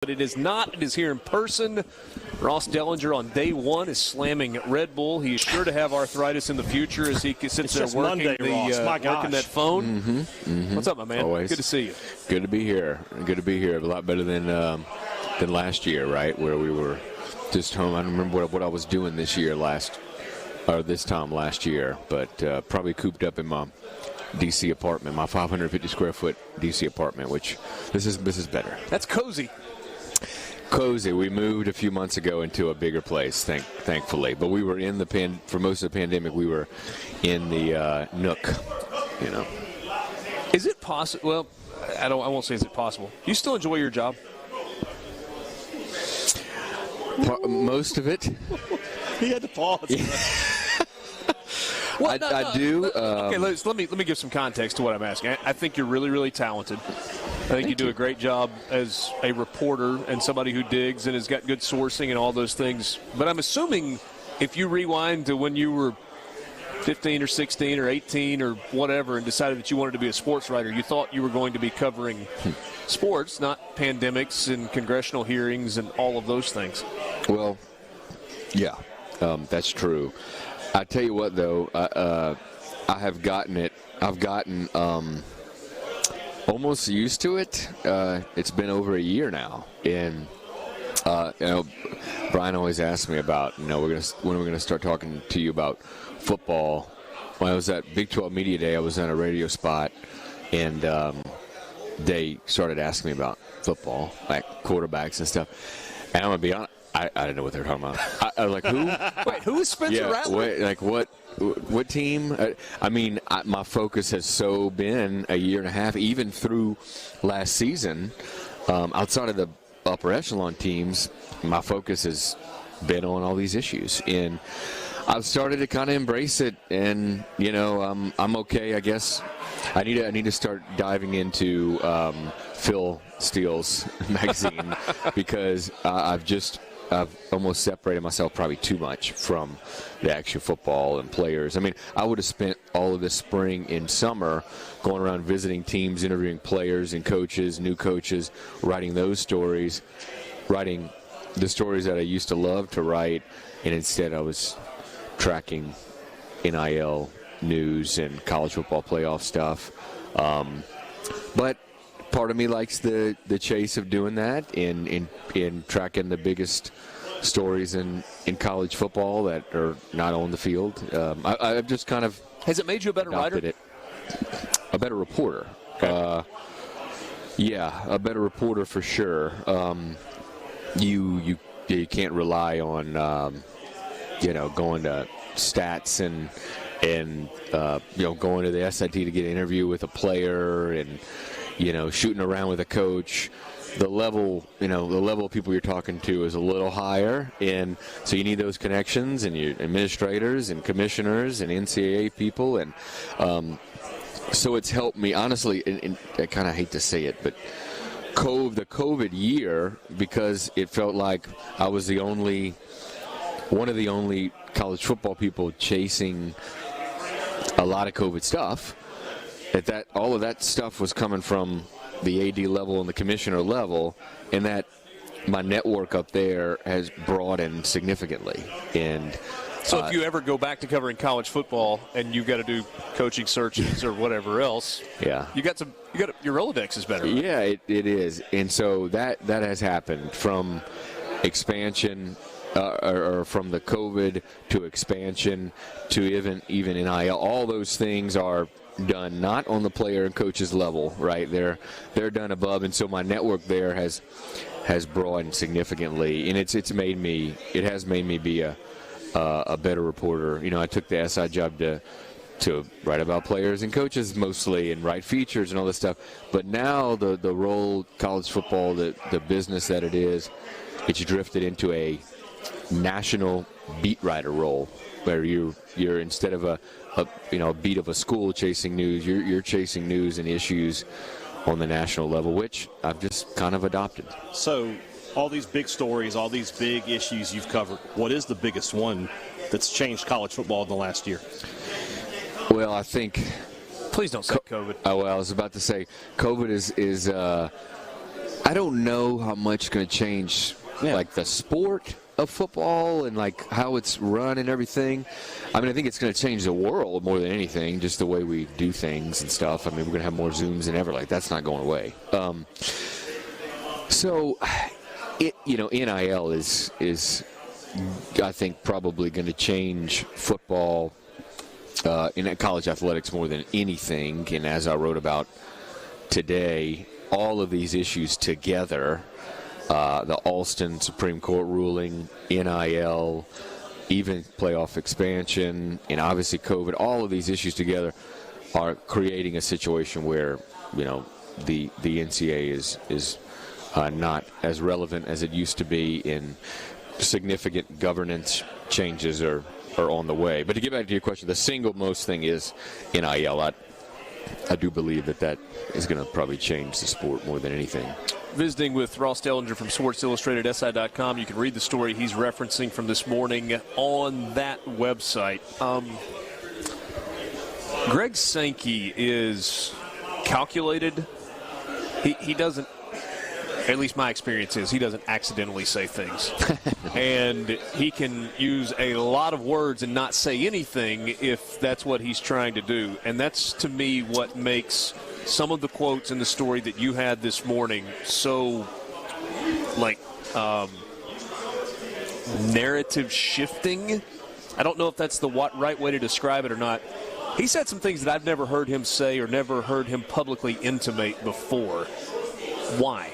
But it is not. It is here in person. Ross Dellenger on day one is slamming Red Bull. He is sure to have arthritis in the future as he sits there working, working that phone. What's up, my man? Always. Good to see you. Good to be here. Good to be here. A lot better than last year, right? Where we were just home. I don't remember what I was doing this time last year, but probably cooped up in my DC apartment, my 550 square foot DC apartment, which this is better. That's cozy. Cozy. We moved a few months ago into a bigger place, thankfully. But we were in for most of the pandemic, we were in the Nook, you know. Is it possible? Well, I won't say is it possible. Do you still enjoy your job? Most of it. He had to pause. Well, I do. Okay, let me give some context to what I'm asking. I think you're really, really talented. I think you do a great job as a reporter and somebody who digs and has got good sourcing and all those things. But I'm assuming if you rewind to when you were 15 or 16 or 18 or whatever and decided that you wanted to be a sports writer, you thought you were going to be covering sports, not pandemics and congressional hearings and all of those things. Well, yeah, that's true. I tell you what, though, I have gotten it. I've gotten almost used to it. It's been over a year now, and Brian always asks me about, when are we going to start talking to you about football. When I was at Big 12 Media Day, I was on a radio spot, and they started asking me about football, like quarterbacks and stuff. And I'm gonna be honest. I didn't know what they were talking about. I was like, who? Wait, who is Spencer Rattler? Wait, like what team? My focus has so been a year and a half, even through last season. Outside of the upper echelon teams, my focus has been on all these issues, and I've started to kind of embrace it. And I'm okay, I guess. I need to start diving into Phil Steele's magazine because I've almost separated myself probably too much from the actual football and players. I mean, I would have spent all of this spring and summer going around visiting teams, interviewing players and coaches, new coaches, writing those stories, writing the stories that I used to love to write, and instead I was tracking NIL news and college football playoff stuff. But part of me likes the chase of doing that in tracking the biggest stories in college football that are not on the field. I've just kind of has it made you a better writer? A better reporter. Yeah, a better reporter for sure. You can't rely on going to stats and going to the SIT to get an interview with a player and shooting around with a coach. The level of people you're talking to is a little higher, and so you need those connections and your administrators and commissioners and NCAA people, and so it's helped me honestly. And I kind of hate to say it, but the COVID year, because it felt like I was one of the only college football people chasing a lot of COVID stuff. That all of that stuff was coming from the AD level and the commissioner level, and that my network up there has broadened significantly. And so if you ever go back to covering college football and you've got to do coaching searches or whatever else, yeah, your Rolodex is better. Right? Yeah, it is. And so that has happened from expansion or from the COVID to expansion to even NIL. All those things are done not on the player and coaches level, right? They're done above, and so my network there has broadened significantly, and it has made me be a better reporter. I took the SI job to write about players and coaches mostly and write features and all this stuff, but now the role college football, the business that it is, it's drifted into a national beat writer role where you're instead of a beat of a school chasing news, you're chasing news and issues on the national level, which I've just kind of adopted. So all these big stories, all these big issues you've covered, what is the biggest one that's changed college football in the last year? Well, I think... Please don't say COVID. Oh, well, I was about to say COVID is I don't know how much it's going to change, like the sport of football and like how it's run and everything. I mean, I think it's going to change the world more than anything, just the way we do things and stuff. I mean, we're going to have more Zooms than ever. Like, that's not going away. So, NIL is I think probably going to change football in college athletics more than anything. And as I wrote about today, all of these issues together, the Alston Supreme Court ruling, NIL, even playoff expansion, and obviously COVID, all of these issues together are creating a situation where, the NCAA is not as relevant as it used to be, in significant governance changes are on the way. But to get back to your question, the single most thing is NIL. I do believe that is going to probably change the sport more than anything. Visiting with Ross Dellenger from Sports Illustrated, SI.com. You can read the story he's referencing from this morning on that website. Greg Sankey is calculated. He doesn't, at least my experience is, he doesn't accidentally say things. And he can use a lot of words and not say anything if that's what he's trying to do. And that's, to me, what makes some of the quotes in the story that you had this morning so, narrative shifting. I don't know if that's the right way to describe it or not. He said some things that I've never heard him say or never heard him publicly intimate before. Why?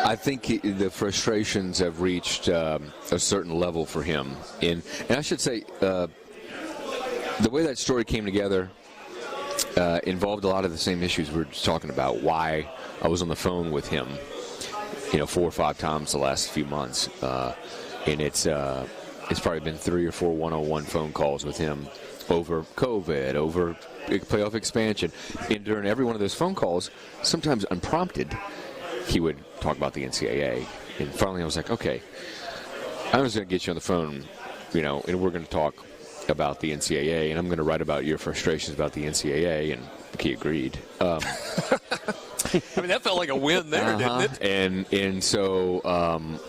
I think the frustrations have reached a certain level for him. And I should say, the way that story came together involved a lot of the same issues we were just talking about. Why I was on the phone with him, 4 or 5 times the last few months. And it's probably been 3 or 4 one-on-one phone calls with him over COVID, over playoff expansion. And during every one of those phone calls, sometimes unprompted, he would talk about the NCAA. And finally I was like, okay, I'm just going to get you on the phone, and we're going to talk about the NCAA, and I'm going to write about your frustrations about the NCAA. And he agreed. I mean, that felt like a win there, didn't it? And so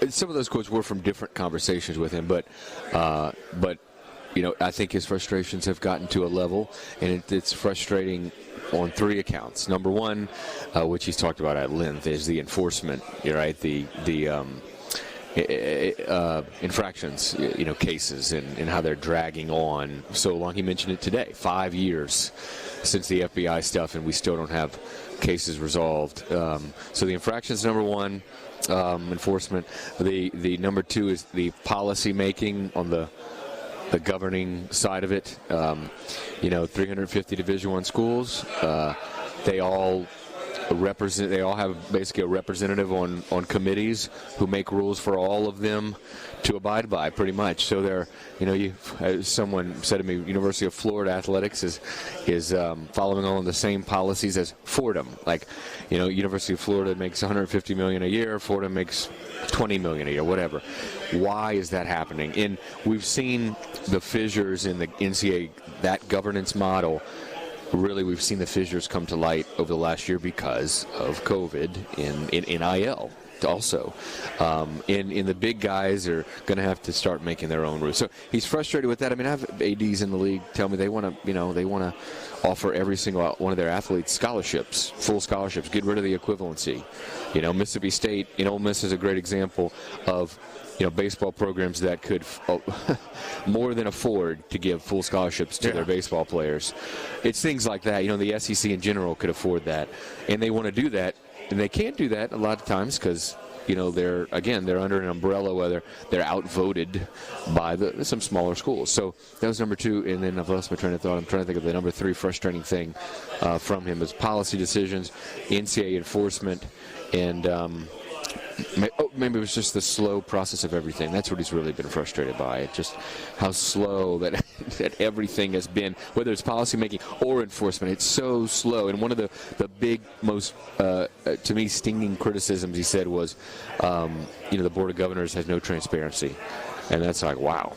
some of those quotes were from different conversations with him, but I think his frustrations have gotten to a level, and it's frustrating on 3 accounts. Number one, which he's talked about at length, is the enforcement. Right, the infractions, cases, and how they're dragging on so long. He mentioned it today. 5 years since the FBI stuff, and we still don't have cases resolved. So the infractions, number one, enforcement. The number 2 is the policy making on the governing side of it. 350 Division I schools. They all have basically a representative on committees who make rules for all of them to abide by, pretty much. So they're, someone said to me, University of Florida athletics is following all the same policies as Fordham. Like, University of Florida makes $150 million a year, Fordham makes $20 million a year, whatever. Why is that happening? And we've seen the fissures in the NCAA, that governance model. Really, we've seen the fissures come to light over the last year because of COVID in NIL also. And the big guys are going to have to start making their own rules. So he's frustrated with that. I mean, I have ADs in the league tell me they want to offer every single one of their athletes scholarships, full scholarships, get rid of the equivalency. Mississippi State, Ole Miss is a great example of baseball programs that could more than afford to give full scholarships to their baseball players. It's things like that. The SEC in general could afford that, and they want to do that, and they can't do that a lot of times because they're under an umbrella, whether they're outvoted by some smaller schools. So that was number 2, and then I've lost my train of thought. I'm trying to think of the number 3 frustrating thing from him is policy decisions, NCAA enforcement, and maybe it was just the slow process of everything. That's what he's really been frustrated by. Just how slow that everything has been, whether it's policy making or enforcement. It's so slow. And one of the big, most, to me, stinging criticisms he said was, the Board of Governors has no transparency. And that's like, wow.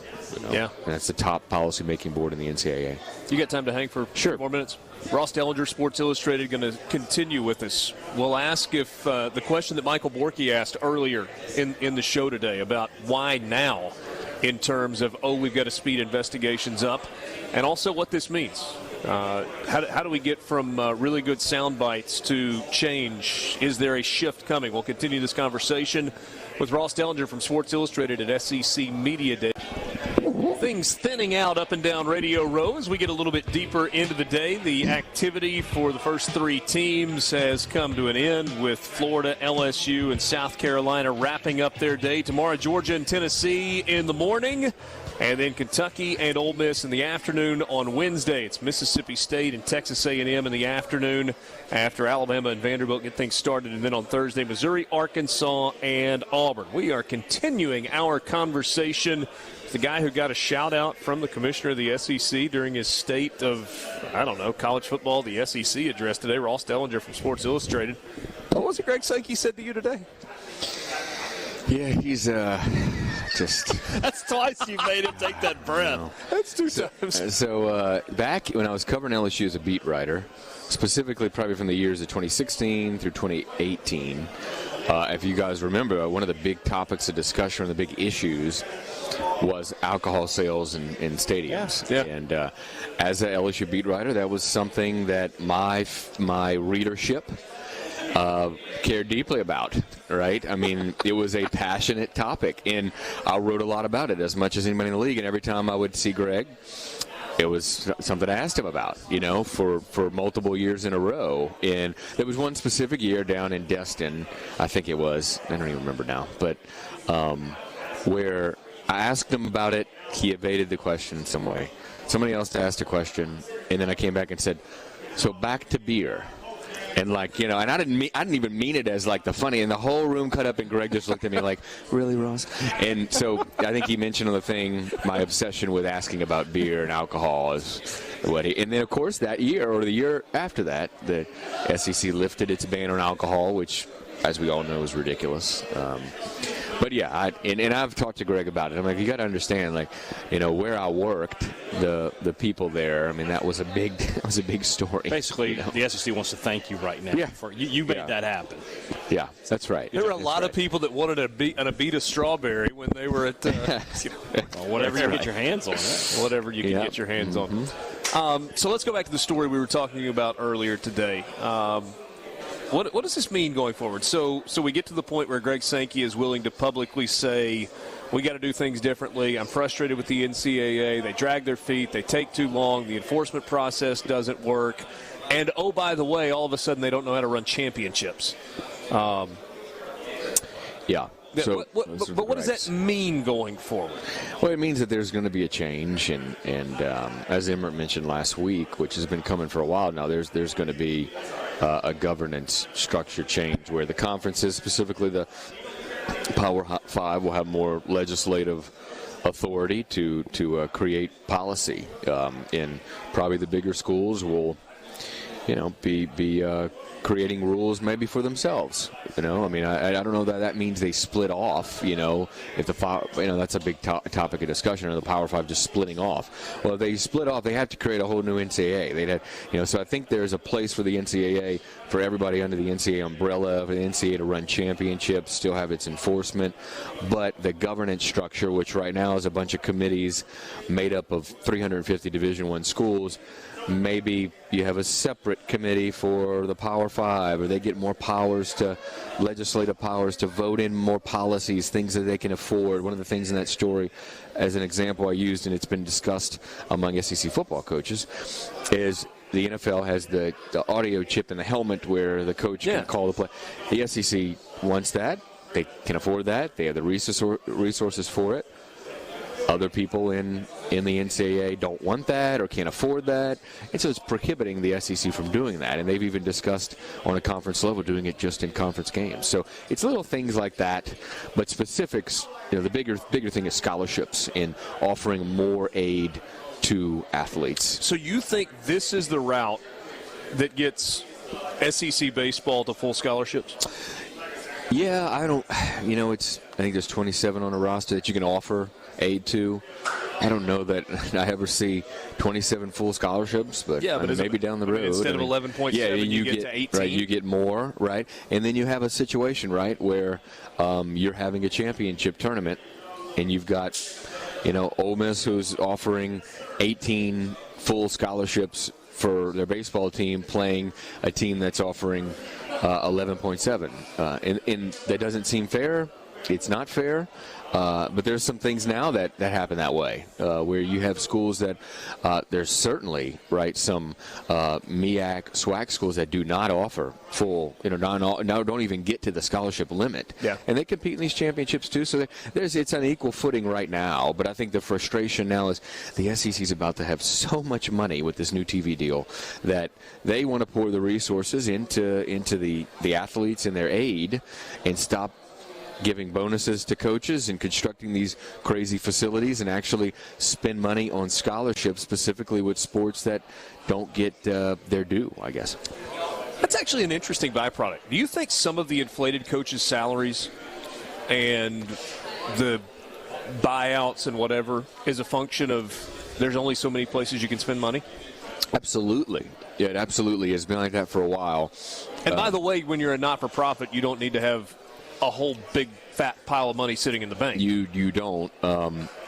Yeah. And that's the top policy-making board in the NCAA. You got time to hang for Sure. 2 more minutes? Ross Dellenger, Sports Illustrated, going to continue with us. We'll ask if the question that Michael Borky asked earlier in the show today about why now in terms of, we've got to speed investigations up, and also what this means. How do we get from really good sound bites to change? Is there a shift coming? We'll continue this conversation with Ross Dellenger from Sports Illustrated at SEC Media Day. Things thinning out up and down Radio Row as we get a little bit deeper into the day. The activity for the first 3 teams has come to an end, with Florida, LSU, and South Carolina wrapping up their day. Tomorrow, Georgia and Tennessee in the morning, and then Kentucky and Ole Miss in the afternoon. On Wednesday, it's Mississippi State and Texas A&M in the afternoon after Alabama and Vanderbilt get things started. And then on Thursday, Missouri, Arkansas, and Auburn. We are continuing our conversation. The guy who got a shout-out from the commissioner of the SEC during his state of, college football, the SEC address today, Ross Dellenger from Sports Illustrated. What was it Greg Sankey said to you today? Yeah, he's just... That's twice you made him take that breath. That's 2 times. So back when I was covering LSU as a beat writer, specifically probably from the years of 2016 through 2018, if you guys remember, one of the big topics of discussion, one of the big issues, was alcohol sales in stadiums. Yeah. And as an LSU beat writer, that was something that my readership cared deeply about, right? I mean, it was a passionate topic, and I wrote a lot about it, as much as anybody in the league. And every time I would see Greg, it was something I asked him about, for multiple years in a row. And there was one specific year down in Destin, I think it was, I don't even remember now, but where I asked him about it, he evaded the question in some way. Somebody else asked a question, and then I came back and said, so back to beer. And and I didn't even mean it as like the funny, and the whole room cut up, and Greg just looked at me like, really, Ross? And so I think he mentioned on the thing my obsession with asking about beer and alcohol is what and then of course that year or the year after that, the SEC lifted its ban on alcohol, which, as we all know, is ridiculous. But yeah, and I've talked to Greg about it. I'm like, you got to understand, where I worked, the people there. I mean, that was a big story. Basically, the SEC wants to thank you right now. Yeah. For you made that happen. Yeah, that's right. There were a lot of people that wanted an Abita strawberry when they were at Whatever you get your hands on. Whatever you can get your hands on. So let's go back to the story we were talking about earlier today. What does this mean going forward? So we get to the point where Greg Sankey is willing to publicly say, we got to do things differently. I'm frustrated with the NCAA. They drag their feet. They take too long. The enforcement process doesn't work. And, oh, by the way, all of a sudden they don't know how to run championships. Yeah. So, but what does that mean going forward? Well, it means that there's going to be a change, and as Emmert mentioned last week, which has been coming for a while now, there's going to be a governance structure change where the conferences, specifically the Power 5, will have more legislative authority to create policy. In probably the bigger schools will, be creating rules maybe for themselves. I mean, I don't know that means they split off. If that's a big topic of discussion, or the Power 5 just splitting off. Well, if they split off, they have to create a whole new NCAA. They'd have, so I think there's a place for the NCAA, for everybody under the NCAA umbrella, for the NCAA to run championships, still have its enforcement, but the governance structure, which right now is a bunch of committees made up of 350 Division I schools. Maybe you have a separate committee for the Power 5, or they get more legislative powers to vote in more policies, things that they can afford. One of the things in that story, as an example I used, and it's been discussed among SEC football coaches, is the NFL has the audio chip in the helmet where the coach can call the play. The SEC wants that. They can afford that. They have the resources for it. Other people in the NCAA don't want that or can't afford that, and so it's prohibiting the SEC from doing that. And they've even discussed on a conference level doing it just in conference games. So it's little things like that, but specifics. The bigger thing is scholarships and offering more aid to athletes. So you think this is the route that gets SEC baseball to full scholarships? Yeah, I don't. I think there's 27 on a roster that you can offer aid to. I don't know that I ever see 27 full scholarships, but, maybe down the road. Instead of 11.7, you get to 18. Right, you get more, right? And then you have a situation, right, where you're having a championship tournament, and you've got, Ole Miss who's offering 18 full scholarships for their baseball team playing a team that's offering 11.7. And that doesn't seem fair. It's not fair. But there's some things now that happen that way, where you have schools that there's certainly, right, some MEAC, SWAC schools that do not offer full, don't even get to the scholarship limit. Yeah. And they compete in these championships too. So it's on equal footing right now. But I think the frustration now is the SEC's about to have so much money with this new TV deal that they want to pour the resources into the athletes and their aid and stop giving bonuses to coaches and constructing these crazy facilities and actually spend money on scholarships, specifically with sports that don't get their due, I guess. That's actually an interesting byproduct. Do you think some of the inflated coaches' salaries and the buyouts and whatever is a function of there's only so many places you can spend money? Absolutely. Yeah, it absolutely has been like that for a while. And by the way, when you're a not-for-profit, you don't need to have a whole big fat pile of money sitting in the bank. You don't.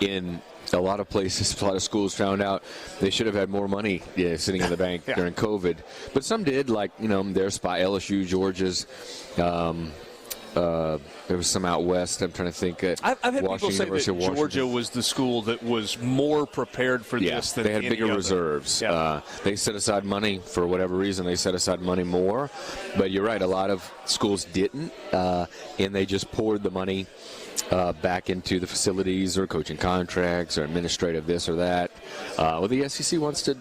In a lot of places, a lot of schools found out they should have had more money sitting in the bank during COVID. But some did, like, their spot, LSU, Georgia's. There was some out west. I'm trying to think. I've had people say that Georgia was the school that was more prepared for this than they had any bigger other. Reserves. Yeah. They set aside money for whatever reason. They set aside money more. But you're right. A lot of schools didn't, and they just poured the money back into the facilities or coaching contracts or administrative this or that. Well, the SEC wants to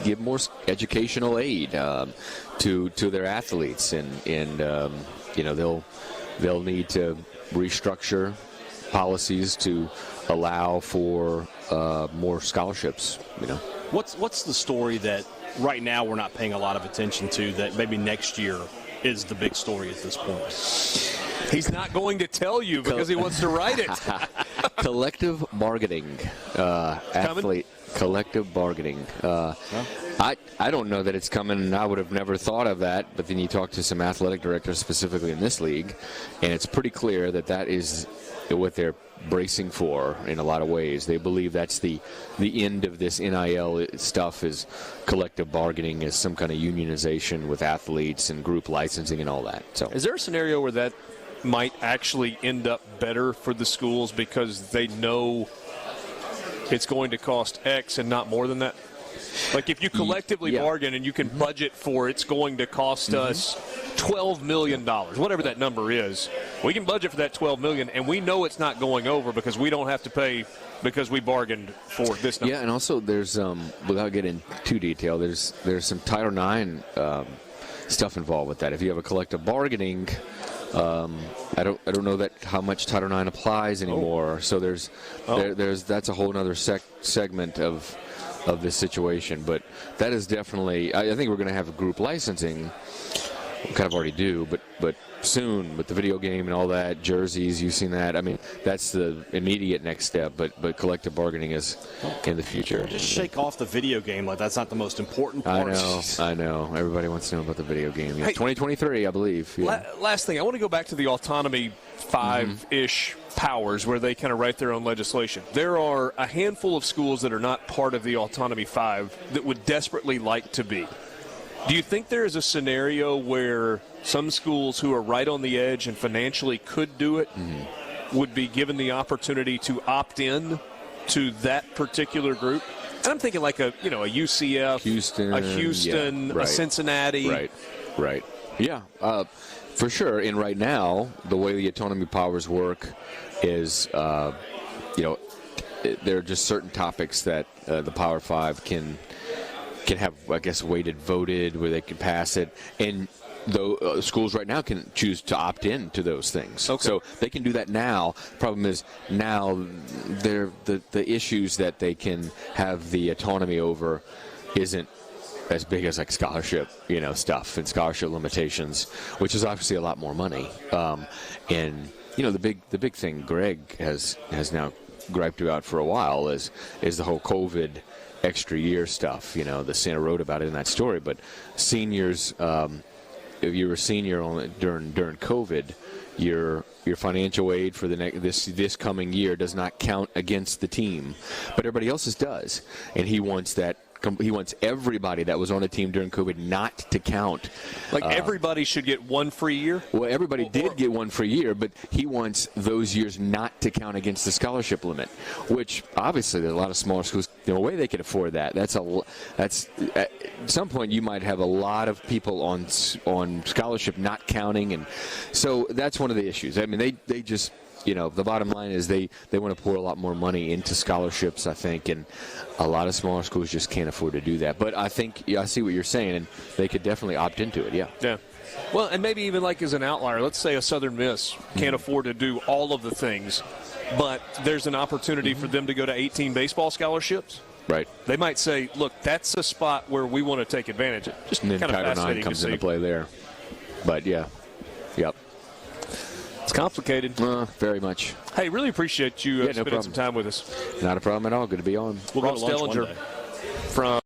give more educational aid to their athletes, and they'll need to restructure policies to allow for more scholarships. What's the story that right now we're not paying a lot of attention to that maybe next year is the big story at this point? He's not going to tell you because he wants to write it. Collective bargaining, athlete. Collective bargaining. I don't know that it's coming, and I would have never thought of that, but then you talk to some athletic directors specifically in this league, and it's pretty clear that is what they're bracing for in a lot of ways. They believe that's the end of this NIL stuff, is collective bargaining, is some kind of unionization with athletes and group licensing and all that. So, is there a scenario where that might actually end up better for the schools because they know it's going to cost X and not more than that? Like if you collectively bargain and you can budget for it's going to cost us $12 million, whatever that number is, we can budget for that $12 million, and we know it's not going over because we don't have to pay because we bargained for this number. Yeah, and also there's, without getting too detailed, there's some Title IX stuff involved with that. If you have a collective bargaining, I don't know that how much Title IX applies anymore. So there's that's a whole other segment of this situation. But that is definitely, I think we're going to have a group licensing. We kind of already do, but soon with the video game and all that, jerseys, you've seen that. I mean, that's the immediate next step, but collective bargaining is in the future. Just shake off the video game like that's not the most important part. I know. Everybody wants to know about the video game. It's 2023, I believe. Yeah. Last thing, I want to go back to the Autonomy 5-ish powers where they kind of write their own legislation. There are a handful of schools that are not part of the Autonomy 5 that would desperately like to be. Do you think there is a scenario where some schools who are right on the edge and financially could do it would be given the opportunity to opt in to that particular group? And I'm thinking like a UCF, Houston, a Houston, a Cincinnati. Right. Yeah, for sure. And right now, the way the autonomy powers work is, there are just certain topics that the Power 5 can have, I guess, weighted voted where they can pass it. And though schools right now can choose to opt in to those things. Okay. So they can do that now. Problem is now the issues that they can have the autonomy over isn't as big as like scholarship, stuff and scholarship limitations, which is obviously a lot more money. And the big thing Greg has now griped about for a while is the whole COVID extra year stuff. The Santa wrote about it in that story. But seniors, if you were a senior during COVID, your financial aid for this coming year does not count against the team, but everybody else's does, and he wants everybody that was on the team during COVID not to count. Like everybody should get one free year? Well, everybody did get one free year, but he wants those years not to count against the scholarship limit, which obviously there's a lot of smaller schools, no way they can afford that. That's at some point you might have a lot of people on scholarship not counting, and so that's one of the issues. I mean, they just, the bottom line is they want to pour a lot more money into scholarships, I think, and a lot of smaller schools just can't afford to do that. But I think, I see what you're saying, and they could definitely opt into it, yeah. Yeah. Well, and maybe even like as an outlier, let's say a Southern Miss can't afford to do all of the things, but there's an opportunity for them to go to 18 baseball scholarships. Right. They might say, look, that's a spot where we want to take advantage of. Just and then kind of Title fascinating IX comes to see. into play there. But, yeah. Yep. It's complicated. Very much. Hey, really appreciate you spending problem. some time with us. Not a problem at all. Good to be on. We'll go to lunch one Dellenger day. from